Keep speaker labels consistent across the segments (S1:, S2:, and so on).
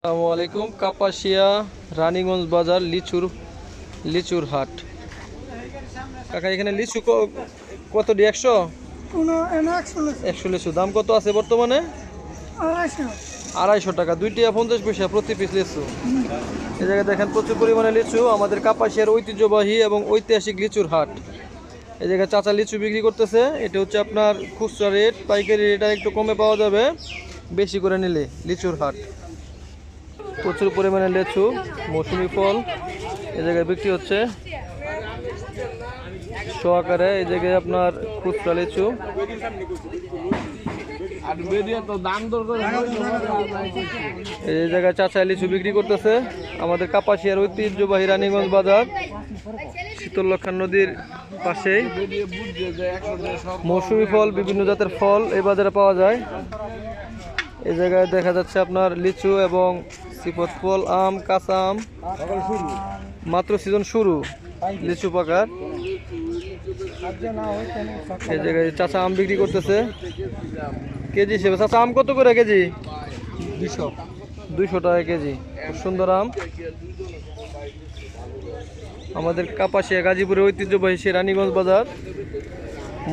S1: আসসালামু আলাইকুম। কাপাসিয়া রানীগঞ্জ বাজার লিচুর হাট। কাকা এখানে লিচু কত দিয়ে? 100 100 লিচু দাম কত আছে বর্তমানে? 250 টাকা, 2 টাকা 50 পয়সা প্রতি পিস লিচু। এই জায়গায় দেখেন প্রচুর পরিমাণে লিচু। আমাদের কাপাসিয়ার ঐতিহ্যবাহী এবং ঐতিহাসিক লিচুর হাট। এই জায়গায় চাচা লিচু বিক্রি করতেছে। এটা হচ্ছে আপনার খুচরা রেট, পাইকারি রেট একটু কমে পাওয়া যাবে বেশি করে নিলে। লিচুর হাট, প্রচুর পরিমাণে লিচু, মৌসুমি ফল এই জায়গায় বিক্রি হচ্ছে সহকারে। এই জায়গায় আপনার খুচরা লিচু। এই জায়গায় চাচা লিচু বিক্রি করতেছে। আমাদের কাপাসিয়ার ঐতিহ্যবাহী রানীগঞ্জ বাজার, শীতলক্ষা নদীর পাশেই। মৌসুমি ফল, বিভিন্ন জাতের ফল এই বাজারে পাওয়া যায়। এই জায়গায় দেখা যাচ্ছে আপনার লিচু এবং সিফত ফল, আম, কাঁচা আম। মাত্র সিজন শুরু লিচু পাকার। এই জায়গায় চাচা আম বিক্রি করতেছে কেজি হিসেবে। চাচা আম কত করে কেজি? 200 টাকা কেজি। খুব সুন্দর আম। আমাদের কাপাসিয়া গাজীপুরের ঐতিহ্যবাহী সে রানীগঞ্জ বাজার।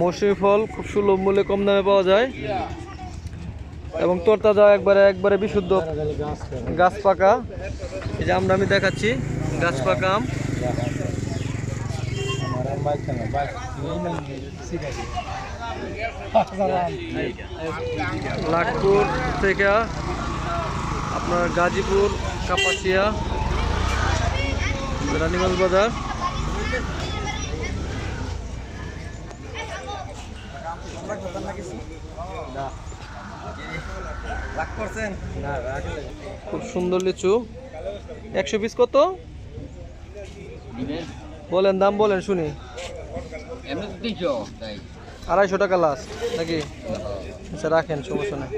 S1: মৌসুমি ফল খুব সুলভ মূল্যে কম দামে পাওয়া যায় এবং তরতাজা, একবারে বিশুদ্ধ গাছ পাকা। এই যে আমি দেখাচ্ছি গাছ পাকা আম। লাখপুর থেকে আপনার গাজীপুর, কাপাসিয়া, রানীগঞ্জ বাজার। খুব সুন্দর লিচু। 100 পিস কত বলেন? দাম বলেন শুনি। 250 টাকা লাস্ট নাকি? আচ্ছা রাখেন, সমস্যা নেই।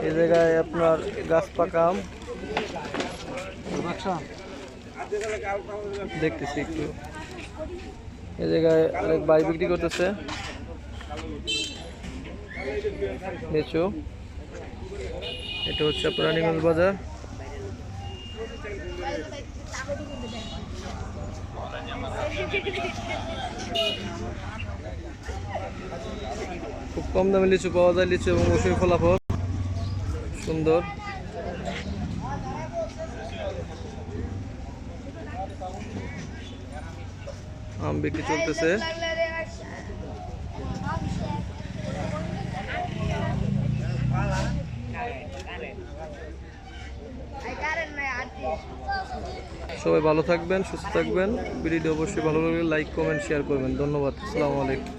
S1: এই জায়গায় আপনার গাছ পাকা আম দেখতেছি একটু। এই জায়গায় অনেক ভাই বিক্রি করতেছে লিচু। এটা হচ্ছে আপনার রানীগঞ্জ বাজার। খুব কম দামে লিচু পাওয়া যায়। লিচু এবং মৌসুমি ফলাফল সুন্দর। আম বিক্রি চলতেছে। সবাই ভালো থাকবেন, সুস্থ থাকবেন। ভিডিওটি অবশ্যই ভালো লাগলে লাইক, কমেন্ট, শেয়ার করবেন। ধন্যবাদ। আসসালামু আলাইকুম।